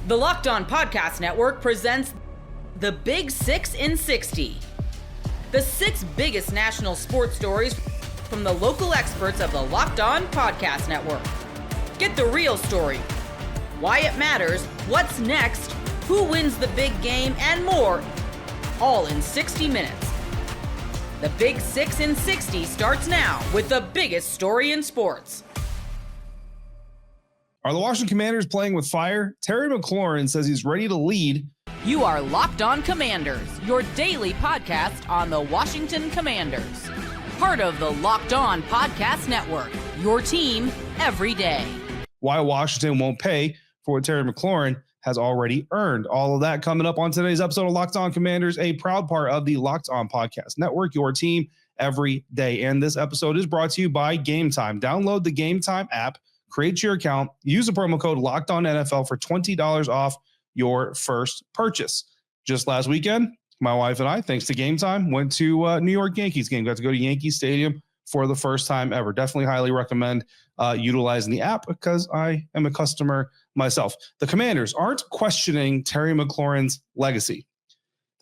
The Locked On Podcast Network presents the Big 6 in 60. The 6 biggest national sports stories from the local experts of the Locked On Podcast Network. Get the real story, why it matters, what's next, who wins the big game, and more, all in 60 minutes. The Big 6 in 60 starts now with the biggest story in sports. Are the Washington Commanders playing with fire? Terry McLaurin says he's ready to lead. You are Locked On Commanders, your daily podcast on the Washington Commanders. Part of the Locked On Podcast Network, your team every day. Why Washington won't pay for what Terry McLaurin has already earned. All of that coming up on today's episode of Locked On Commanders, a proud part of the Locked On Podcast Network, your team every day. And this episode is brought to you by Gametime. Download the Gametime app, create your account, use the promo code LOCKEDONNFL for $20 off your first purchase. Just last weekend, my wife and I, thanks to Gametime, went to New York Yankees game. Got to go to Yankee Stadium for the first time ever. Definitely highly recommend utilizing the app because I am a customer myself. The Commanders aren't questioning Terry McLaurin's legacy.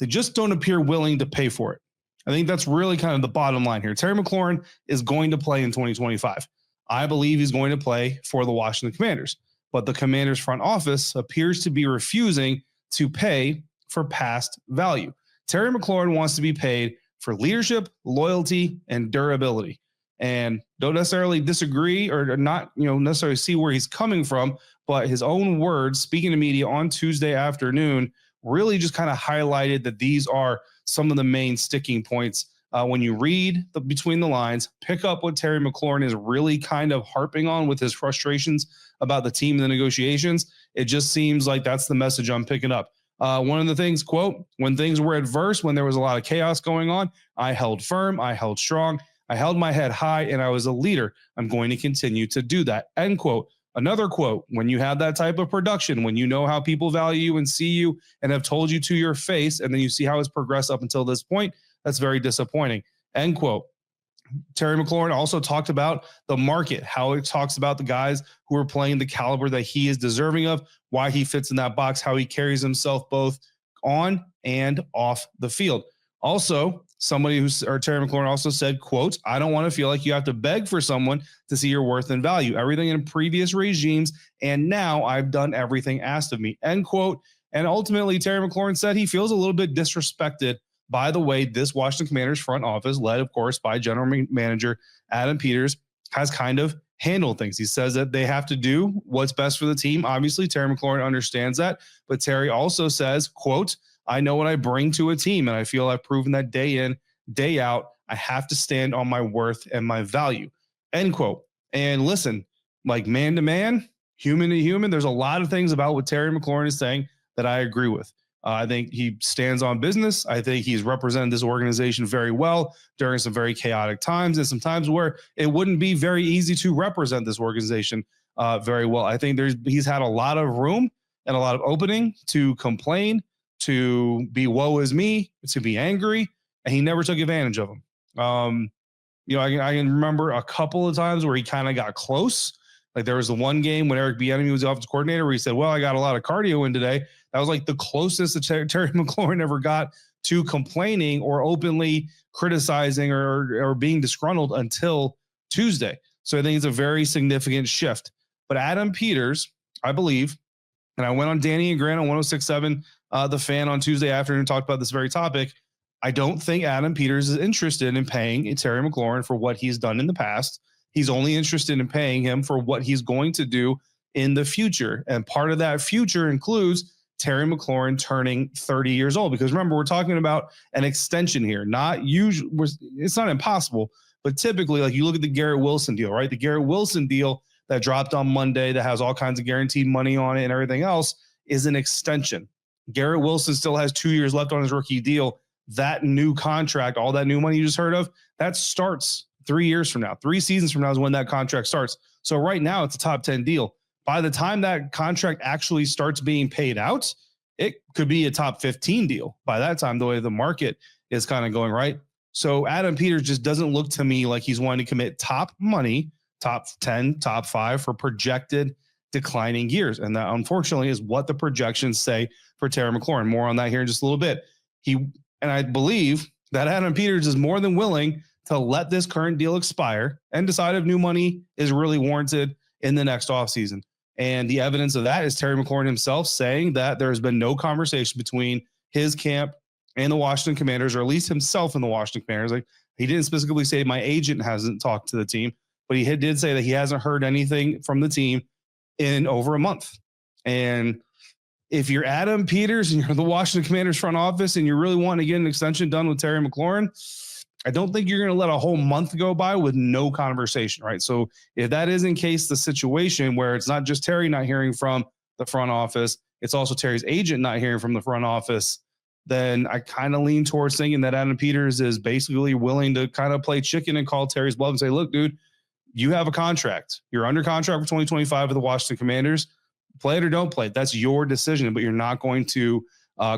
They just don't appear willing to pay for it. I think that's really kind of the bottom line here. Terry McLaurin is going to play in 2025. I believe he's going to play for the Washington Commanders, but the Commanders front office appears to be refusing to pay for past value. Terry McLaurin wants to be paid for leadership, loyalty, and durability. And don't necessarily disagree or not, necessarily see where he's coming from, but his own words, speaking to media on Tuesday afternoon, really just kind of highlighted that these are some of the main sticking points. When you read between the lines, pick up what Terry McLaurin is really kind of harping on with his frustrations about the team and the negotiations. It just seems like that's the message I'm picking up. One of the things, quote, when things were adverse, when there was a lot of chaos going on, I held firm, I held strong, I held my head high, and I was a leader. I'm going to continue to do that, end quote. Another quote, when you have that type of production, when you know how people value you and see you and have told you to your face, and then you see how it's progressed up until this point, that's very disappointing, end quote. Terry McLaurin also talked about the market, how it talks about the guys who are playing the caliber that he is deserving of, why he fits in that box, how he carries himself both on and off the field. Also, Terry McLaurin also said, quote, I don't want to feel like you have to beg for someone to see your worth and value. Everything in previous regimes, and now I've done everything asked of me, end quote. And ultimately, Terry McLaurin said he feels a little bit disrespected by the way this Washington Commanders front office, led, of course, by general manager Adam Peters, has kind of handled things. He says that they have to do what's best for the team. Obviously, Terry McLaurin understands that, but Terry also says, quote, I know what I bring to a team, and I feel I've proven that day in, day out. I have to stand on my worth and my value, end quote. And listen, like man to man, human to human, there's a lot of things about what Terry McLaurin is saying that I agree with. I think he stands on business. I think he's represented this organization very well during some very chaotic times and some times where it wouldn't be very easy to represent this organization very well. I think he's had a lot of room and a lot of opening to complain, to be woe is me, to be angry, and he never took advantage of them. I can remember a couple of times where he kind of got close. Like there was the one game when Eric Bieniemy was the offensive coordinator where he said, well, I got a lot of cardio in today. That was like the closest that Terry McLaurin ever got to complaining or openly criticizing or being disgruntled until Tuesday. So I think it's a very significant shift. But Adam Peters, I believe, and I went on Danny and Grant on 106.7, The Fan on Tuesday afternoon and talked about this very topic. I don't think Adam Peters is interested in paying Terry McLaurin for what he's done in the past. He's only interested in paying him for what he's going to do in the future. And part of that future includes Terry McLaurin turning 30 years old. Because remember, we're talking about an extension here. It's not impossible, but typically, like you look at the Garrett Wilson deal, right? The Garrett Wilson deal that dropped on Monday that has all kinds of guaranteed money on it and everything else is an extension. Garrett Wilson still has 2 years left on his rookie deal. That new contract, all that new money you just heard of, that starts 3 years from now. 3 seasons from now is when that contract starts. So right now it's a top 10 deal. By the time that contract actually starts being paid out, it could be a top 15 deal by that time, the way the market is kind of going, right? So Adam Peters just doesn't look to me like he's wanting to commit top money, top 10, top 5 for projected declining gears. And that unfortunately is what the projections say for Terry McLaurin. More on that here in just a little bit. And I believe that Adam Peters is more than willing to let this current deal expire and decide if new money is really warranted in the next offseason. And the evidence of that is Terry McLaurin himself saying that there has been no conversation between his camp and the Washington Commanders, or at least himself and the Washington Commanders. Like, he didn't specifically say my agent hasn't talked to the team, but he did say that he hasn't heard anything from the team in over a month. And if you're Adam Peters and you're the Washington Commanders front office and you really want to get an extension done with Terry McLaurin, I don't think you're going to let a whole month go by with no conversation, right? So if that is in case the situation where it's not just Terry not hearing from the front office, it's also Terry's agent not hearing from the front office, then I kind of lean towards thinking that Adam Peters is basically willing to kind of play chicken and call Terry's bluff and say, look, dude, you have a contract. You're under contract for 2025 with the Washington Commanders. Play it or don't play it. That's your decision, but you're not going to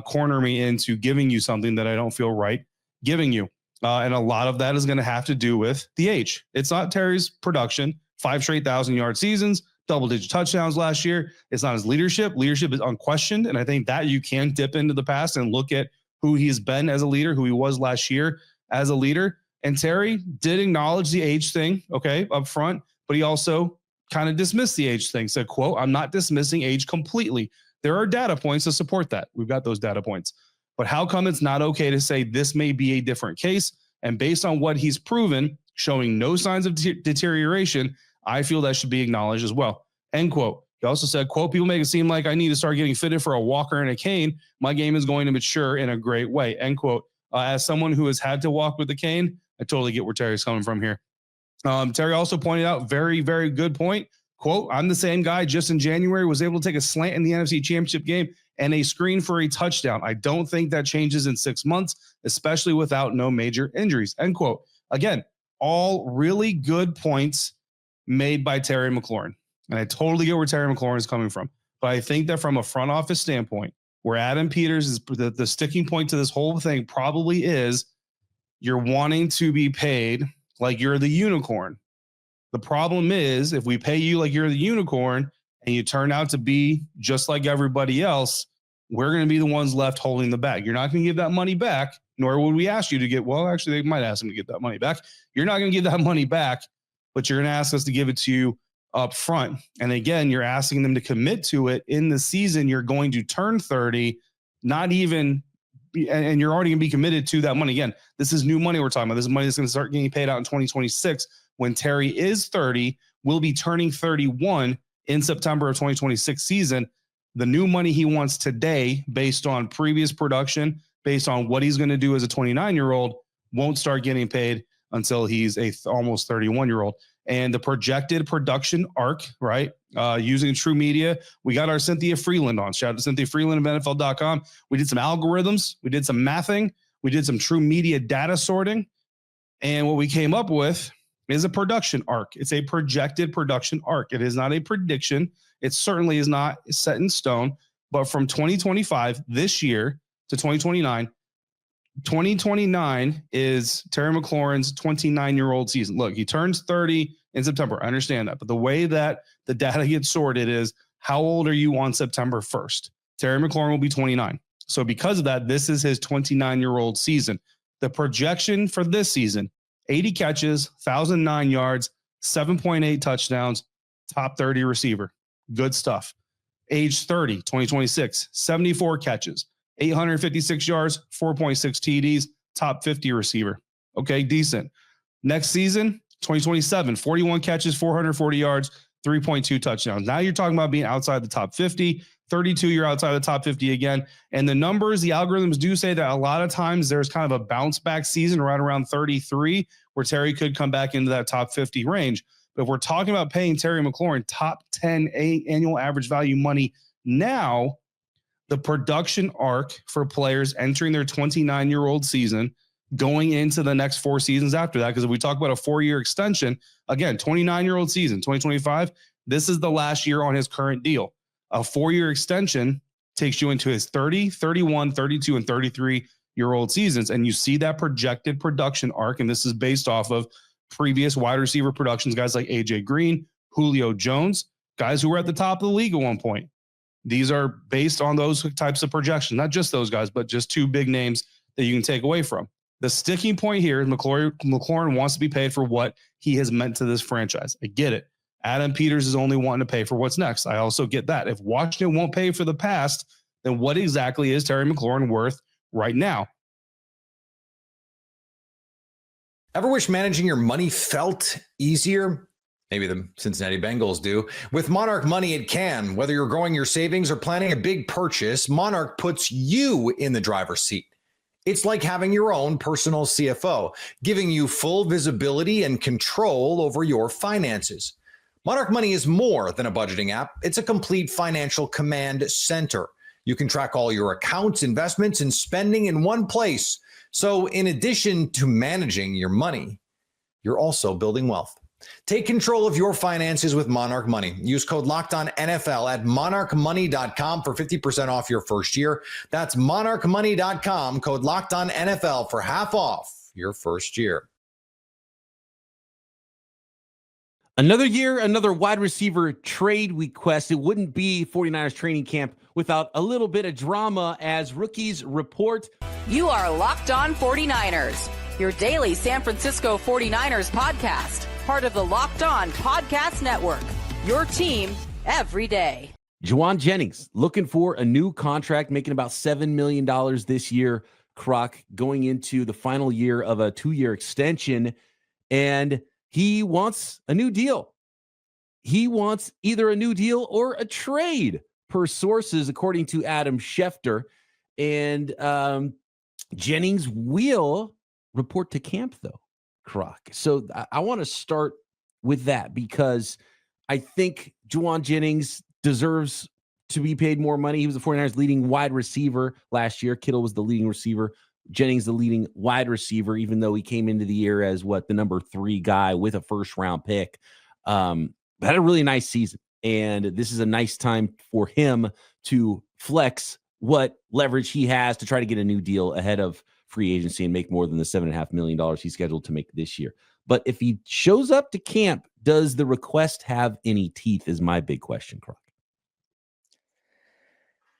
corner me into giving you something that I don't feel right giving you. And a lot of that is going to have to do with the age. It's not Terry's production, 5 straight 1,000-yard seasons, double-digit touchdowns last year. It's not his leadership. Leadership is unquestioned, and I think that you can dip into the past and look at who he's been as a leader, who he was last year as a leader. And Terry did acknowledge the age thing, okay, up front, but he also kind of dismissed the age thing, said, quote, I'm not dismissing age completely. There are data points to support that. We've got those data points. But how come it's not okay to say this may be a different case? And based on what he's proven, showing no signs of deterioration, I feel that should be acknowledged as well. End quote. He also said, quote, people make it seem like I need to start getting fitted for a walker and a cane. My game is going to mature in a great way. End quote. As someone who has had to walk with the cane, I totally get where Terry's coming from here. Terry also pointed out, very, very good point. Quote, I'm the same guy just in January was able to take a slant in the NFC Championship game and a screen for a touchdown. I don't think that changes in 6 months, especially without no major injuries. End quote. Again, all really good points made by Terry McLaurin. And I totally get where Terry McLaurin is coming from. But I think that from a front office standpoint, where Adam Peters is the sticking point to this whole thing probably is you're wanting to be paid like you're the unicorn. The problem is if we pay you like you're the unicorn and you turn out to be just like everybody else, we're going to be the ones left holding the bag. You're not going to give that money back, nor would we ask you to get, well, actually, they might ask them to get that money back. You're not going to give that money back, but you're going to ask us to give it to you up front. And again, you're asking them to commit to it in the season. You're going to turn 30, not even, and you're already going to be committed to that money. Again, this is new money we're talking about. This is money that's going to start getting paid out in 2026. When Terry is 30, will be turning 31 in September of 2026 season. The new money he wants today, based on previous production, based on what he's going to do as a 29-year-old, won't start getting paid until he's a almost 31-year-old. And the projected production arc, right, using True Media, we got our Cynthia Freeland on. Shout out to Cynthia Freeland of NFL.com. We did some algorithms. We did some mathing. We did some True Media data sorting. And what we came up with is a production arc. It's a projected production arc. It is not a prediction. It certainly is not set in stone. But from 2025, this year, to 2029, 2029 is Terry McLaurin's 29-year-old season. Look, he turns 30 in September. I understand that. But the way that the data gets sorted is how old are you on September 1st? Terry McLaurin will be 29. So because of that, this is his 29-year-old season. The projection for this season, 80 catches, 1,009 yards, 7.8 touchdowns, top 30 receiver. Good stuff. Age 30, 2026, 74 catches, 856 yards, 4.6 TDs, top 50 receiver. Okay, decent. Next season, 2027, 41 catches, 440 yards, 3.2 touchdowns. Now you're talking about being outside the top 50. 32, you're outside the top 50 again. And the numbers, the algorithms do say that a lot of times there's kind of a bounce back season right around 33 where Terry could come back into that top 50 range. But if we're talking about paying Terry McLaurin top 10 annual average value money now, the production arc for players entering their 29-year-old season going into the next 4 seasons after that, because if we talk about a 4-year extension, again, 29-year-old season, 2025, this is the last year on his current deal. A 4-year extension takes you into his 30, 31, 32, and 33-year-old seasons. And you see that projected production arc. And this is based off of previous wide receiver productions, guys like AJ Green, Julio Jones. guys who were at the top of the league at one point. These are based on those types of projections, not just those guys, but just two big names that you can take away from. The sticking point here is McLaurin wants to be paid for what he has meant to this franchise. I get it. Adam Peters is only wanting to pay for what's next. I also get that. If Washington won't pay for the past, then what exactly is Terry McLaurin worth right now? Ever wish managing your money felt easier? Maybe the Cincinnati Bengals do. With Monarch Money, it can. Whether you're growing your savings or planning a big purchase, Monarch puts you in the driver's seat. It's like having your own personal CFO, giving you full visibility and control over your finances. Monarch Money is more than a budgeting app. It's a complete financial command center. You can track all your accounts, investments, and spending in one place. So in addition to managing your money, you're also building wealth. Take control of your finances with Monarch Money. Use code LOCKEDONNFL at monarchmoney.com for 50% off your first year. That's monarchmoney.com, code LOCKEDONNFL for half off your first year. Another year, another wide receiver trade request. It wouldn't be 49ers training camp without a little bit of drama as rookies report. You are Locked On 49ers, your daily San Francisco 49ers podcast. Part of the Locked On Podcast Network, your team every day. Jauan Jennings looking for a new contract, making about $7 million this year. Croc going into the final year of a 2-year extension, and he wants a new deal. He wants either a new deal or a trade, per sources, according to Adam Schefter. And Jennings will report to camp, though. Croc. So I want to start with that because I think Jauan Jennings deserves to be paid more money. He was the 49ers leading wide receiver last year. Kittle was the leading receiver. Jennings the leading wide receiver, even though he came into the year as the number 3 guy with a first-round pick. Had a really nice season, and this is a nice time for him to flex what leverage he has to try to get a new deal ahead of free agency and make more than the $7.5 million he's scheduled to make this year. But if he shows up to camp, does the request have any teeth is my big question, Croc.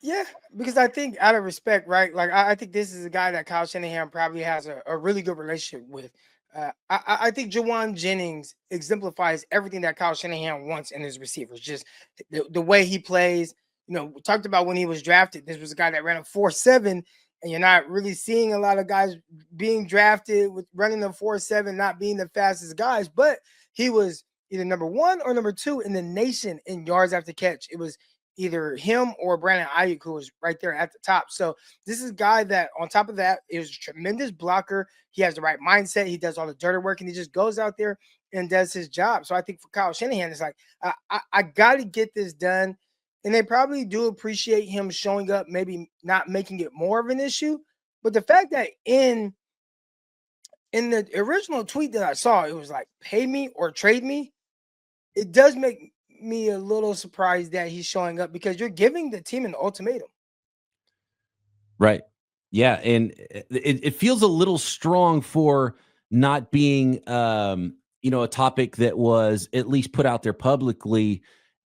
Yeah, because I think out of respect, right? Like, I think this is a guy that Kyle Shanahan probably has a really good relationship with. I think Jauan Jennings exemplifies everything that Kyle Shanahan wants in his receivers. Just the way he plays. We talked about when he was drafted. This was a guy that ran a 4.7, and you're not really seeing a lot of guys being drafted with running the 4.7, not being the fastest guys. But he was either number 1 or number 2 in the nation in yards after catch. It was either him or Brandon Ayuk, who was right there at the top. So this is a guy that, on top of that, is a tremendous blocker. He has the right mindset. He does all the dirty work, and he just goes out there and does his job. So I think for Kyle Shanahan, it's like, I got to get this done. And they probably do appreciate him showing up, maybe not making it more of an issue. But the fact that in the original tweet that I saw, it was like, pay me or trade me. It does make me a little surprised that he's showing up, because you're giving the team an ultimatum. Right. Yeah. And it feels a little strong for not being, a topic that was at least put out there publicly.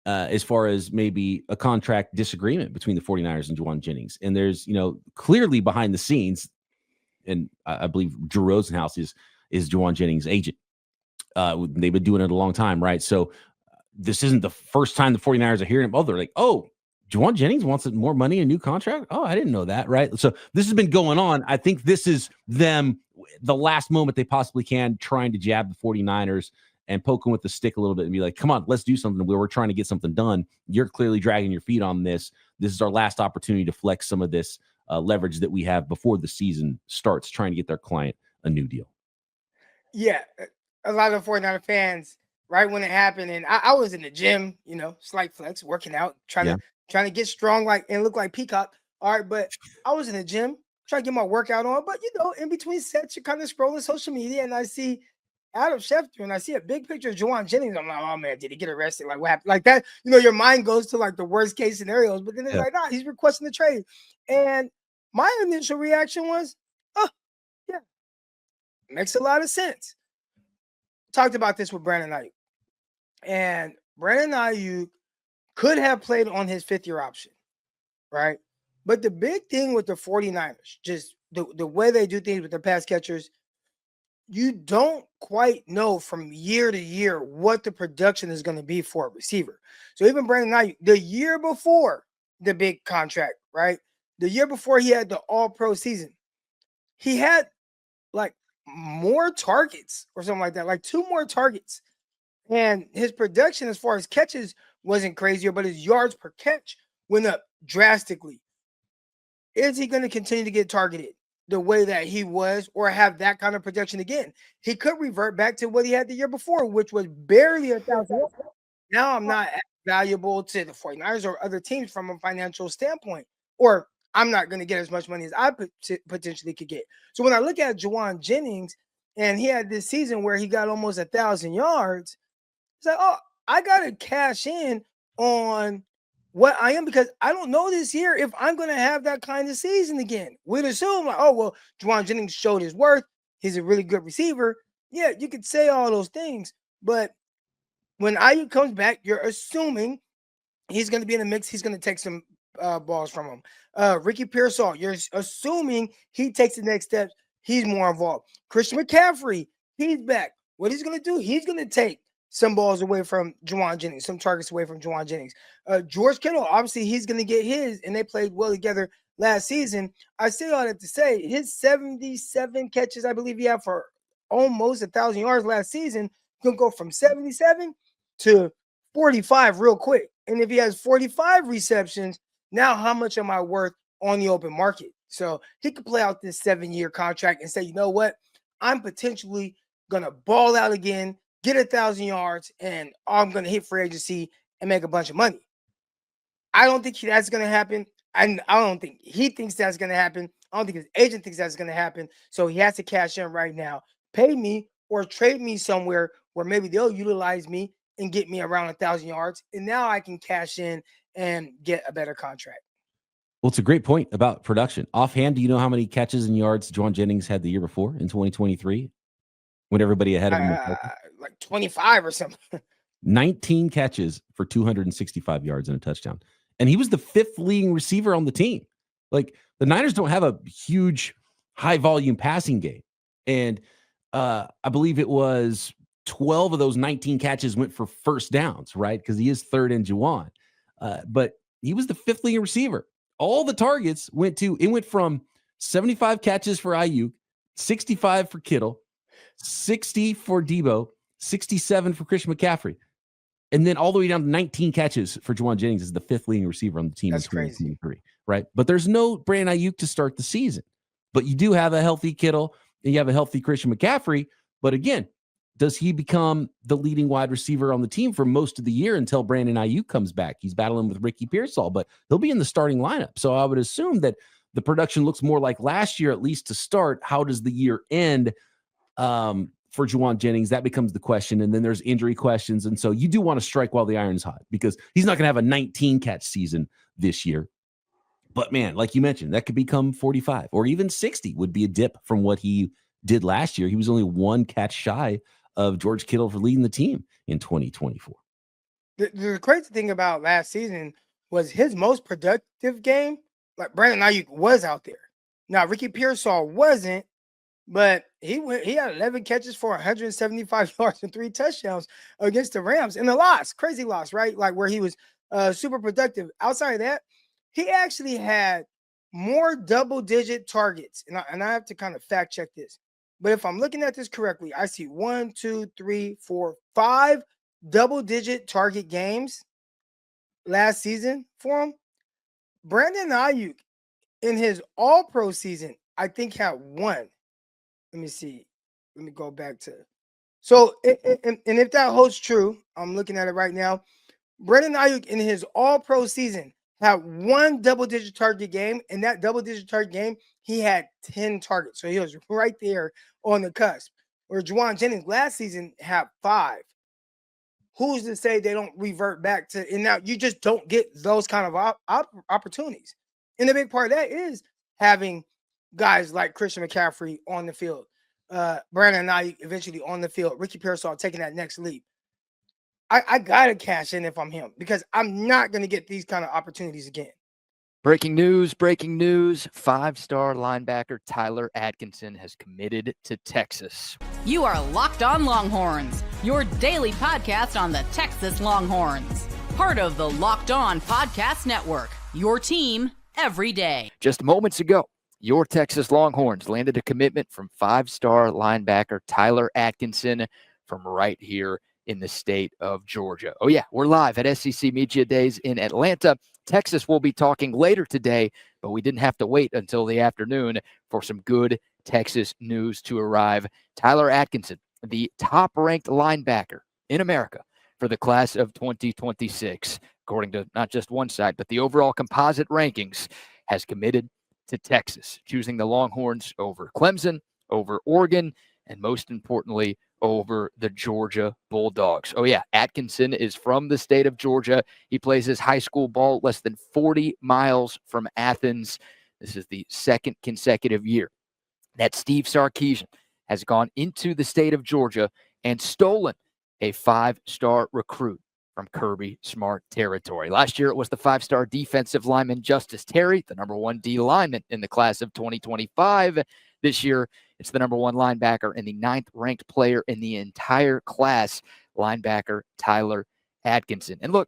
As far as maybe a contract disagreement between the 49ers and Jauan Jennings. And there's, clearly behind the scenes, and I believe Drew Rosenhaus is Jauan Jennings' agent. They've been doing it a long time, right? So this isn't the first time the 49ers are hearing about. They're like, oh, Jauan Jennings wants more money, a new contract? Oh, I didn't know that, right? So this has been going on. I think this is them, the last moment they possibly can, trying to jab the 49ers and poke them with the stick a little bit and be like, come on, let's do something. We're trying to get something done. You're clearly dragging your feet on this. This is our last opportunity to flex some of this leverage that we have before the season starts, trying to get their client a new deal. Yeah, a lot of 49er fans, right when it happened, and I was in the gym, slight flex, working out, trying to get strong and look like Peacock. All right, but I was in the gym trying to get my workout on. But, in between sets, you're kind of scrolling social media, and I see Adam Schefter, and I see a big picture of Jauan Jennings. I'm like, oh man, did he get arrested? Like, what happened? Like that, your mind goes to the worst case scenarios, but then it's like, nah, he's requesting the trade. And my initial reaction was, oh, yeah, makes a lot of sense. Talked about this with Brandon Ayuk. And Brandon Ayuk could have played on his 5th-year option, right? But the big thing with the 49ers, just the way they do things with their pass catchers, you don't quite know from year to year what the production is going to be for a receiver. So even Brandon Ayuk, the year before the big contract, right? The year before he had the all-pro season, he had like more targets or something like that, like 2 more targets. And his production as far as catches wasn't crazier, but his yards per catch went up drastically. Is he going to continue to get targeted the way that he was or have that kind of production again? He could revert back to what he had the year before, which was barely 1,000. Now I'm not as valuable to the 49ers or other teams from a financial standpoint, or I'm not going to get as much money as I potentially could get. So when I look at Jauan Jennings, and he had this season where he got almost 1,000 yards, it's like, oh, I got to cash in on what I am, because I don't know this year if I'm going to have that kind of season again. We'd assume, like, oh, well, Jauan Jennings showed his worth. He's a really good receiver. Yeah, you could say all those things, but when Ayuk comes back, you're assuming he's going to be in the mix. He's going to take some balls from him. Ricky Pearsall, you're assuming he takes the next steps. He's more involved. Christian McCaffrey, he's back. What he's going to do, he's going to take some balls away from Jauan Jennings, some targets away from Jauan Jennings. George Kittle, obviously, he's going to get his, and they played well together last season. I say all that to say his 77 catches, I believe he had for almost 1,000 yards last season, going to go from 77 to 45 real quick. And if he has 45 receptions, now how much am I worth on the open market? So he could play out this 7-year contract and say, you know what? I'm potentially going to ball out again, get 1,000 yards, and I'm going to hit free agency and make a bunch of money. I don't think that's going to happen. And I don't think he thinks that's going to happen. I don't think his agent thinks that's going to happen. So he has to cash in right now, pay me or trade me somewhere where maybe they'll utilize me and get me around 1,000 yards. And now I can cash in and get a better contract. Well, it's a great point about production. Offhand, do you know how many catches and yards Jauan Jennings had the year before in 2023? When everybody ahead of him, like 25 or something. 19 catches for 265 yards and a touchdown. And he was the 5th leading receiver on the team. Like, the Niners don't have a huge high volume passing game. And I believe it was 12 of those 19 catches went for first downs, right? Because he is 3rd in Jauan. But he was the 5th leading receiver. All the targets went from 75 catches for Ayuk, 65 for Kittle, 60 for Debo, 67 for Christian McCaffrey. And then all the way down to 19 catches for Jauan Jennings is the 5th leading receiver on the team. That's in 2023, crazy. right? But there's no Brandon Ayuk to start the season. But you do have a healthy Kittle and you have a healthy Christian McCaffrey. But again, does he become the leading wide receiver on the team for most of the year until Brandon Ayuk comes back? He's battling with Ricky Pearsall, but he'll be in the starting lineup. So I would assume that the production looks more like last year, at least to start. How does the year end for Jauan Jennings? That becomes the question. And then there's injury questions. And so you do want to strike while the iron's hot, because he's not going to have a 19 catch season this year. But man, like you mentioned, that could become 45 or even 60 would be a dip from what he did last year. He was only 1 catch shy of George Kittle for leading the team in 2024. The crazy thing about last season was his most productive game. Like, Brandon Ayuk was out there. Now, Ricky Pearsall wasn't, but he had 11 catches for 175 yards and 3 touchdowns against the Rams in a loss. Crazy loss, right? Like, where he was super productive. Outside of that, he actually had more double-digit targets. And I have to kind of fact check this. But if I'm looking at this correctly, I see 1, 2, 3, 4, 5 double-digit target games last season for him. Brandon Ayuk in his all-pro season, I think, had 1. Let me see. Let me go back to. So, and if that holds true, I'm looking at it right now. Brandon Ayuk in his all-pro season had 1 double-digit target game, and that double-digit target game, he had 10 targets. So he was right there on the cusp. Where Jauan Jennings last season had 5. Who's to say they don't revert back to? And now you just don't get those kind of opportunities. And the big part of that is having guys like Christian McCaffrey on the field, Brandon Ayuk eventually on the field, Ricky Pearsall taking that next leap. I gotta cash in if I'm him, because I'm not gonna get these kind of opportunities again. Breaking news. 5-star linebacker Tyler Atkinson has committed to Texas. You are Locked On Longhorns, your daily podcast on the Texas Longhorns. Part of the Locked On Podcast Network, your team every day. Just moments ago, your Texas Longhorns landed a commitment from 5-star linebacker Tyler Atkinson from right here in the state of Georgia. Oh yeah, we're live at SEC Media Days in Atlanta. Texas will be talking later today, but we didn't have to wait until the afternoon for some good Texas news to arrive. Tyler Atkinson, the top-ranked linebacker in America for the class of 2026, according to not just one side, but the overall composite rankings, has committed to Texas, choosing the Longhorns over Clemson, over Oregon, and most importantly, over the Georgia Bulldogs. Oh yeah, Atkinson is from the state of Georgia. He plays his high school ball less than 40 miles from Athens. This is the second consecutive year that Steve Sarkisian has gone into the state of Georgia and stolen a 5-star recruit from Kirby Smart territory. Last year, it was the 5-star defensive lineman Justice Terry, the number 1 D lineman in the class of 2025. This year, it's the number 1 linebacker and the 9th-ranked player in the entire class, linebacker Tyler Atkinson. And look,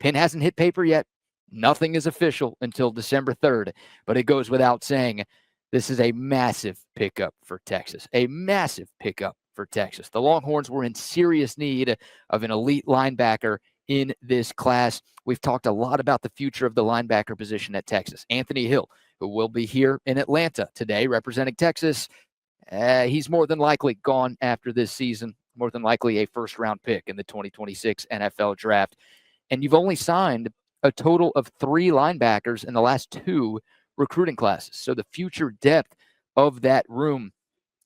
pen hasn't hit paper yet. Nothing is official until December 3rd, but it goes without saying, this is a massive pickup for Texas, a massive pickup for Texas. The Longhorns were in serious need of an elite linebacker in this class. We've talked a lot about the future of the linebacker position at Texas. Anthony Hill, who will be here in Atlanta today representing Texas, he's more than likely gone after this season, more than likely a first-round pick in the 2026 NFL draft. And you've only signed a total of 3 linebackers in the last 2 recruiting classes. So the future depth of that room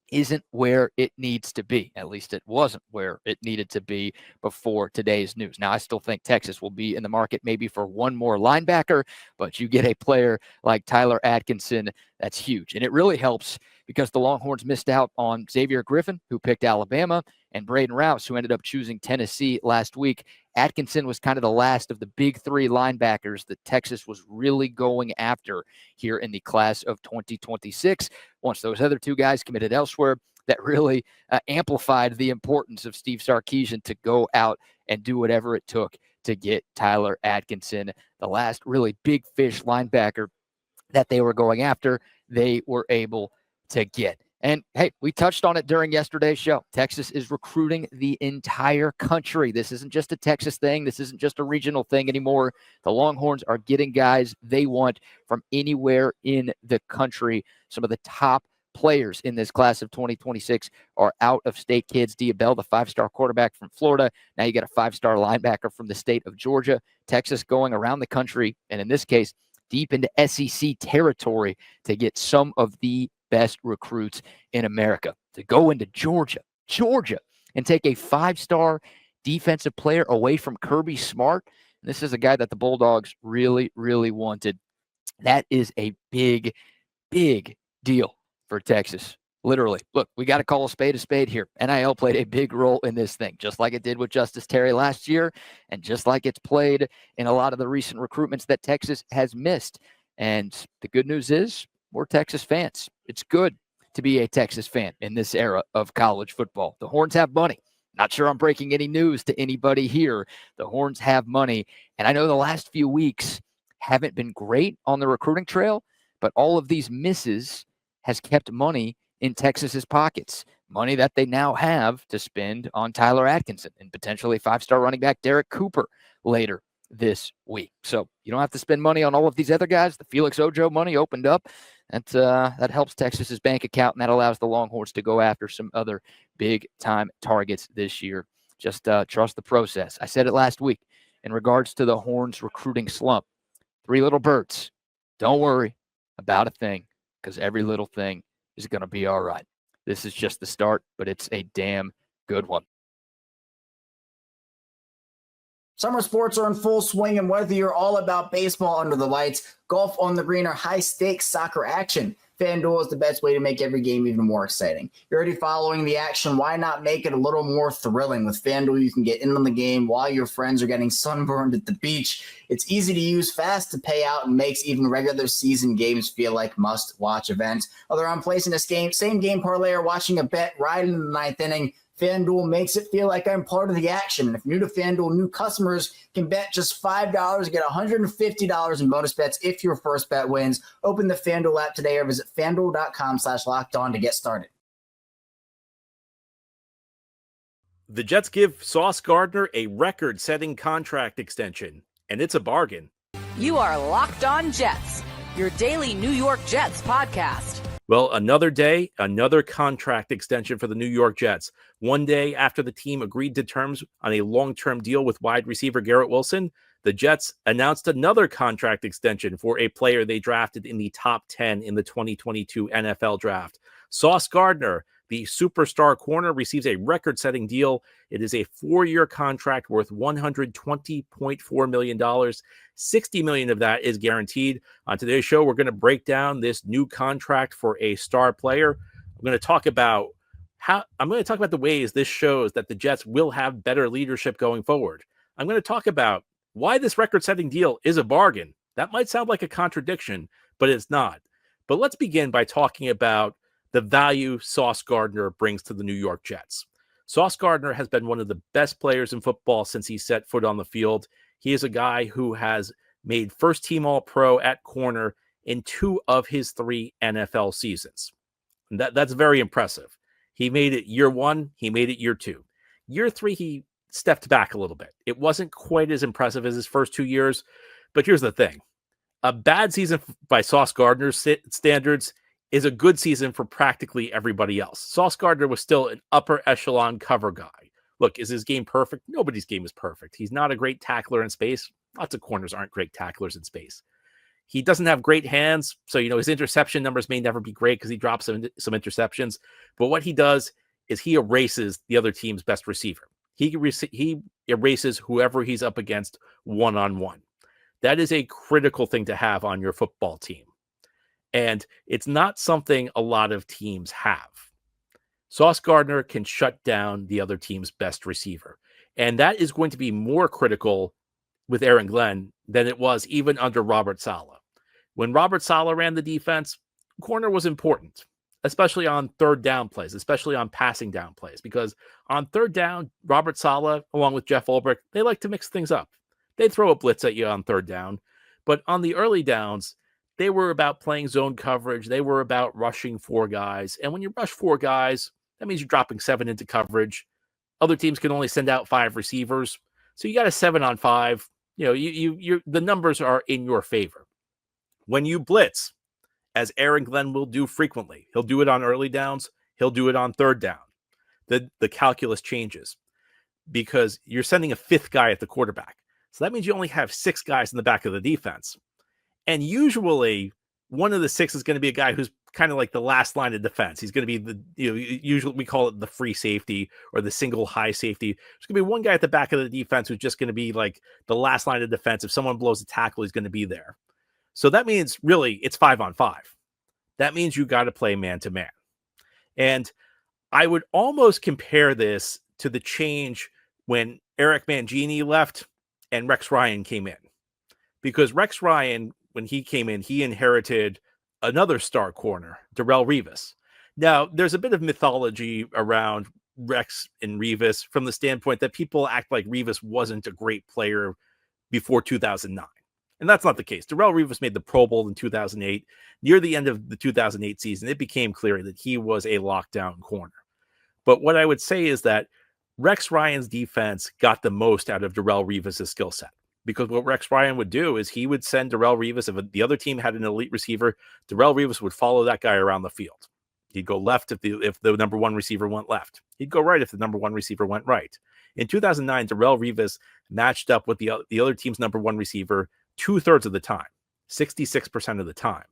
isn't where it needs to be. At least it wasn't where it needed to be before today's news. Now, I still think Texas will be in the market maybe for one more linebacker, but you get a player like Tyler Atkinson, that's huge. And it really helps because the Longhorns missed out on Xavier Griffin, who picked Alabama, and Braden Rouse, who ended up choosing Tennessee last week. Atkinson was kind of the last of the big 3 linebackers that Texas was really going after here in the class of 2026. Once those other 2 guys committed elsewhere, that really amplified the importance of Steve Sarkisian to go out and do whatever it took to get Tyler Atkinson, the last really big fish linebacker that they were going after, they were able to get. And hey, we touched on it during yesterday's show. Texas is recruiting the entire country. This isn't just a Texas thing. This isn't just a regional thing anymore. The Longhorns are getting guys they want from anywhere in the country. Some of the top players in this class of 2026 are out-of-state kids. Diabell, the 5-star quarterback from Florida. Now you got a 5-star linebacker from the state of Georgia. Texas going around the country, and in this case, deep into SEC territory to get some of the best recruits in America. To go into Georgia, and take a 5-star defensive player away from Kirby Smart. And this is a guy that the Bulldogs really, really wanted. That is a big, big deal for Texas. Literally. Look, we got to call a spade here. NIL played a big role in this thing, just like it did with Justice Terry last year, and just like it's played in a lot of the recent recruitments that Texas has missed. And the good news is, we're Texas fans. It's good to be a Texas fan in this era of college football. The Horns have money. Not sure I'm breaking any news to anybody here. The Horns have money. And I know the last few weeks haven't been great on the recruiting trail, but all of these misses has kept money in Texas's pockets. Money that they now have to spend on Tyler Atkinson and potentially 5-star running back Derek Cooper later this week. So you don't have to spend money on all of these other guys. The Felix Ojo money opened up. That helps Texas's bank account, and that allows the Longhorns to go after some other big-time targets this year. Just trust the process. I said it last week in regards to the Horns recruiting slump. 3 little birds. Don't worry about a thing, because every little thing is going to be all right. This is just the start, but it's a damn good one. Summer sports are in full swing, and whether you're all about baseball under the lights, golf on the green, or high-stakes soccer action, FanDuel is the best way to make every game even more exciting. You're already following the action. Why not make it a little more thrilling? With FanDuel, you can get in on the game while your friends are getting sunburned at the beach. It's easy to use, fast to pay out, and makes even regular season games feel like must-watch events. Whether I'm placing a same game parlay or watching a bet right in the ninth inning, FanDuel makes it feel like I'm part of the action. And if you're new to FanDuel, new customers can bet just $5 and get $150 in bonus bets if your first bet wins. Open the FanDuel app today or visit FanDuel.com/lockedon to get started. The Jets give Sauce Gardner a record-setting contract extension, and it's a bargain. You are Locked On Jets, your daily New York Jets podcast. Well, another day, another contract extension for the New York Jets. One day after the team agreed to terms on a long-term deal with wide receiver Garrett Wilson, the Jets announced another contract extension for a player they drafted in the top 10 in the 2022 NFL Draft. Sauce Gardner, the superstar corner, receives a record-setting deal. It is a 4-year contract worth $120.4 million. $60 million of that is guaranteed. On today's show, we're going to break down this new contract for a star player. I'm going to talk about the ways this shows that the Jets will have better leadership going forward. I'm going to talk about why this record-setting deal is a bargain. That might sound like a contradiction, but it's not. But let's begin by talking about the value Sauce Gardner brings to the New York Jets. Sauce Gardner has been one of the best players in football since he set foot on the field. He is a guy who has made first-team All-Pro at corner in 2 of his 3 NFL seasons. And that's very impressive. He made it year 1. He made it year 2. Year 3, he stepped back a little bit. It wasn't quite as impressive as his first 2 years. But here's the thing. A bad season by Sauce Gardner's standards is a good season for practically everybody else. Sauce Gardner was still an upper echelon cover guy. Look, is his game perfect? Nobody's game is perfect. He's not a great tackler in space. Lots of corners aren't great tacklers in space. He doesn't have great hands, so his interception numbers may never be great because he drops some interceptions. But what he does is he erases the other team's best receiver. He erases whoever he's up against one-on-one. That is a critical thing to have on your football team. And it's not something a lot of teams have. Sauce Gardner can shut down the other team's best receiver. And that is going to be more critical with Aaron Glenn than it was even under Robert Saleh. When Robert Saleh ran the defense, corner was important, especially on third down plays, especially on passing down plays, because on third down, Robert Saleh, along with Jeff Ulbrich, they like to mix things up. They'd throw a blitz at you on third down, but on the early downs, they were about playing zone coverage. They were about rushing 4 guys. And when you rush 4 guys, that means you're dropping 7 into coverage. Other teams can only send out 5 receivers. So you got a 7-on-5. The numbers are in your favor. When you blitz, as Aaron Glenn will do frequently, he'll do it on early downs. He'll do it on third down. The calculus changes because you're sending a 5th guy at the quarterback. So that means you only have 6 guys in the back of the defense. And usually one of the 6 is going to be a guy who's kind of like the last line of defense. He's going to be usually we call it the free safety or the single high safety. There's going to be one guy at the back of the defense who's just going to be like the last line of defense. If someone blows a tackle, he's going to be there. So that means really it's 5-on-5. That means you got to play man to man. And I would almost compare this to the change when Eric Mangini left and Rex Ryan came in. Because Rex Ryan, when he came in, he inherited another star corner, Darrelle Revis. Now, there's a bit of mythology around Rex and Revis from the standpoint that people act like Revis wasn't a great player before 2009. And that's not the case. Darrelle Revis made the Pro Bowl in 2008. Near the end of the 2008 season, it became clear that he was a lockdown corner. But what I would say is that Rex Ryan's defense got the most out of Darrelle Revis' skill set. Because what Rex Ryan would do is he would send Darrelle Revis, if the other team had an elite receiver, Darrelle Revis would follow that guy around the field. He'd go left if the number 1 receiver went left. He'd go right if the number 1 receiver went right. In 2009, Darrelle Revis matched up with the other team's number 1 receiver 2/3 of the time, 66% of the time.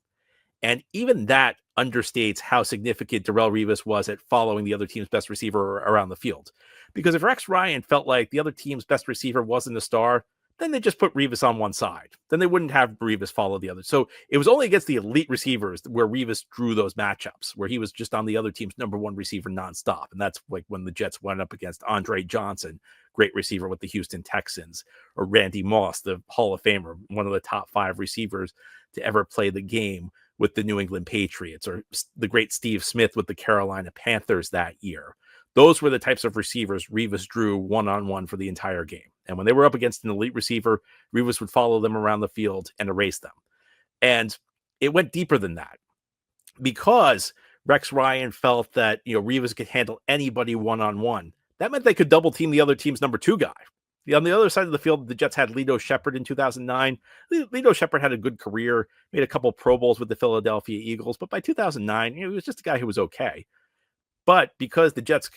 And even that understates how significant Darrelle Revis was at following the other team's best receiver around the field. Because if Rex Ryan felt like the other team's best receiver wasn't a star, then they just put Rivas on one side. Then they wouldn't have Rivas follow the other. So it was only against the elite receivers where Rivas drew those matchups, where he was just on the other team's number one receiver nonstop. And that's like when the Jets went up against Andre Johnson, great receiver with the Houston Texans, or Randy Moss, the Hall of Famer, one of the top 5 receivers to ever play the game with the New England Patriots, or the great Steve Smith with the Carolina Panthers that year. Those were the types of receivers Rivas drew one-on-one for the entire game. And when they were up against an elite receiver, Rivas would follow them around the field and erase them. And it went deeper than that because Rex Ryan felt that, Rivas could handle anybody one-on-one. That meant they could double team the other team's number 2 guy. On the other side of the field, the Jets had Lito Shepherd in 2009. Lito Shepherd had a good career, made a couple Pro Bowls with the Philadelphia Eagles, but by 2009, he was just a guy who was okay. But because the Jets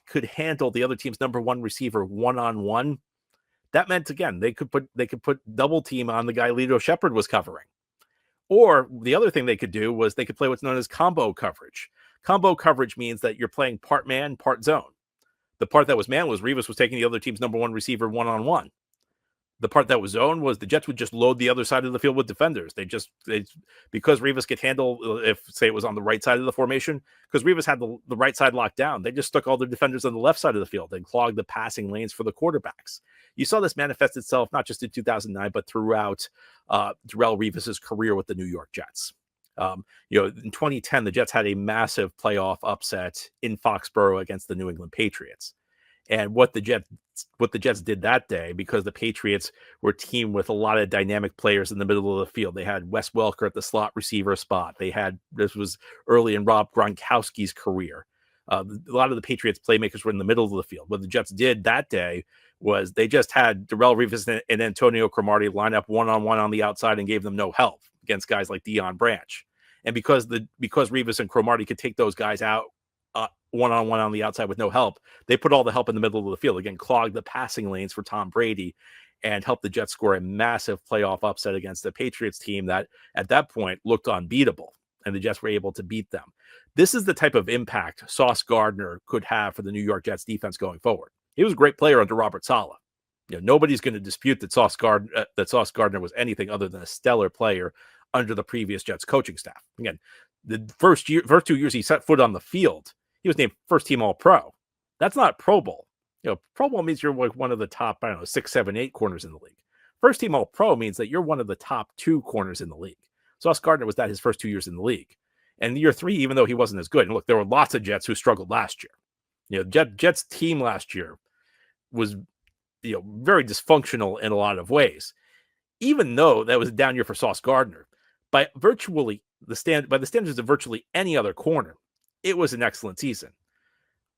could handle the other team's number 1 receiver one-on-one, that meant, again, they could put double team on the guy Lito Shepherd was covering. Or the other thing they could do was they could play what's known as combo coverage. Combo coverage means that you're playing part man, part zone. The part that was man was Rivas was taking the other team's number 1 receiver one-on-one. The part that was zone was the Jets would just load the other side of the field with defenders. Because Rivas could handle, if say it was on the right side of the formation, because Rivas had the right side locked down, they just stuck all the defenders on the left side of the field and clogged the passing lanes for the quarterbacks. You saw this manifest itself not just in 2009, but throughout Darrelle Rivas's career with the New York Jets. In 2010, the Jets had a massive playoff upset in Foxborough against the New England Patriots. And what the Jets did that day, because the Patriots were a team with a lot of dynamic players in the middle of the field. They had Wes Welker at the slot receiver spot. This was early in Rob Gronkowski's career. A lot of the Patriots playmakers were in the middle of the field. What the Jets did that day was they just had Darrelle Rivas and Antonio Cromartie line up one-on-one on the outside and gave them no help against guys like Deion Branch. And because Rivas and Cromartie could take those guys out one-on-one on the outside with no help, they put all the help in the middle of the field. Again, clogged the passing lanes for Tom Brady and helped the Jets score a massive playoff upset against the Patriots team that at that point looked unbeatable, and the Jets were able to beat them. This is the type of impact Sauce Gardner could have for the New York Jets defense going forward. He was a great player under Robert Saleh. Nobody's going to dispute that Sauce Gardner was anything other than a stellar player under the previous Jets coaching staff. Again, the first 2 years he set foot on the field, he was named first team All-Pro. That's not Pro Bowl. Pro Bowl means you're like one of the top, 6, 7, 8 corners in the league. First team All-Pro means that you're one of the top 2 corners in the league. Sauce Gardner was that his first 2 years in the league. And year 3, even though he wasn't as good, and look, there were lots of Jets who struggled last year. Jets team last year was, very dysfunctional in a lot of ways. Even though that was a down year for Sauce Gardner, by the standards of virtually any other corner, it was an excellent season.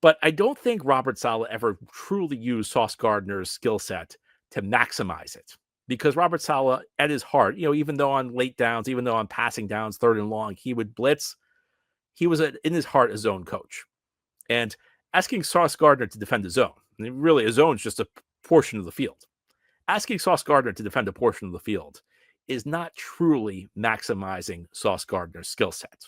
But I don't think Robert Saleh ever truly used Sauce Gardner's skill set to maximize it, because Robert Saleh, at his heart, even though on late downs, even though on passing downs, 3rd and long, he would blitz, he was in his heart a zone coach. And asking Sauce Gardner to defend a zone, and really a zone is just a portion of the field. Asking Sauce Gardner to defend a portion of the field is not truly maximizing Sauce Gardner's skill set.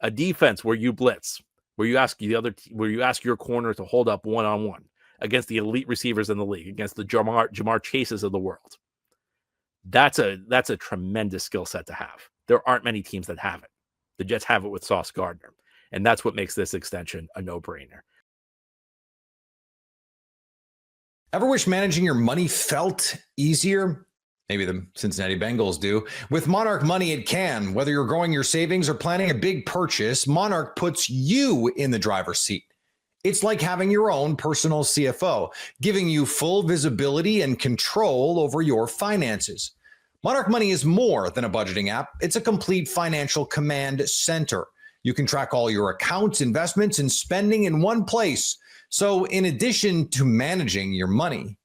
A defense where you blitz, where you ask your corner to hold up one-on-one against the elite receivers in the league, against the Jamar Chases of the world. That's a tremendous skill set to have. There aren't many teams that have it. The Jets have it with Sauce Gardner, and that's what makes this extension a no-brainer. Ever wish managing your money felt easier? Maybe the Cincinnati Bengals do. With Monarch Money, it can. Whether you're growing your savings or planning a big purchase, Monarch puts you in the driver's seat. It's like having your own personal CFO, giving you full visibility and control over your finances. Monarch Money is more than a budgeting app. It's a complete financial command center. You can track all your accounts, investments, and spending in one place. So in addition to managing your money,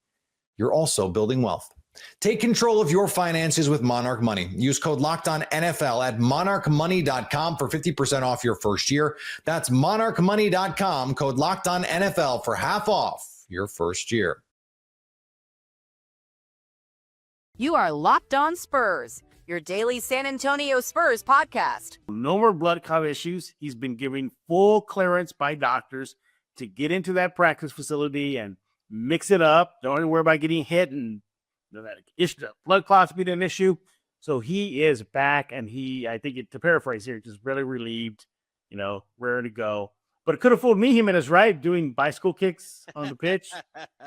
you're also building wealth. Take control of your finances with Monarch Money. Use code LOCKEDONNFL at monarchmoney.com for 50% off your first year. That's monarchmoney.com, code LOCKEDONNFL for half off your first year. You are Locked On Spurs, your daily San Antonio Spurs podcast. No more blood clot issues. He's been given full clearance by doctors to get into that practice facility and mix it up. Don't worry about getting hit and that issue, the blood clots being an issue. So he is back, and I think to paraphrase here, just really relieved, ready to go. But it could have fooled me. Jimenez, right? Doing bicycle kicks on the pitch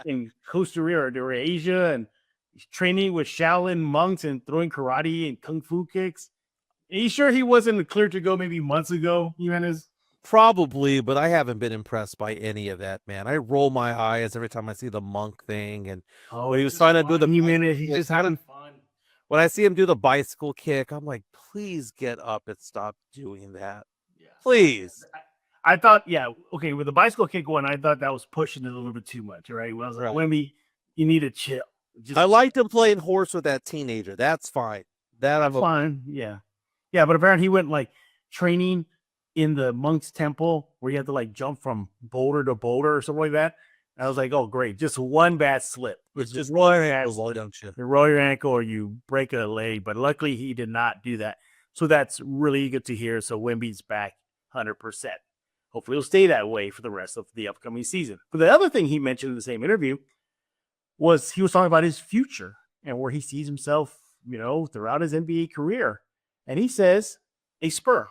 in Costa Rica or Asia, and he's training with Shaolin monks and throwing karate and kung fu kicks. Are you sure he wasn't clear to go maybe months ago, Jimenez? Probably, but I haven't been impressed by any of that, man. I roll my eyes every time I see the monk thing, and he was trying to do the Jimenez. He's just having fun. When I see him do the bicycle kick, I'm like, please get up and stop doing that. Yeah. Please. I thought, okay, with the bicycle kick one, I thought that was pushing it a little bit too much, right? Well, I was like, Wemby, you need to chill. I liked him playing horse with that teenager. That's fine. That's fine. Yeah. Yeah, but apparently he went like training in the monk's temple where you have to like jump from boulder to boulder or something like that. And I was like, oh, great. Just one bad slip. It's just roll your ankle, don't you? You roll your ankle or you break a leg. But luckily he did not do that. So that's really good to hear. So Wemby's back 100%. Hopefully he'll stay that way for the rest of the upcoming season. But the other thing he mentioned in the same interview was he was talking about his future and where he sees himself, throughout his NBA career. And he says a Spur.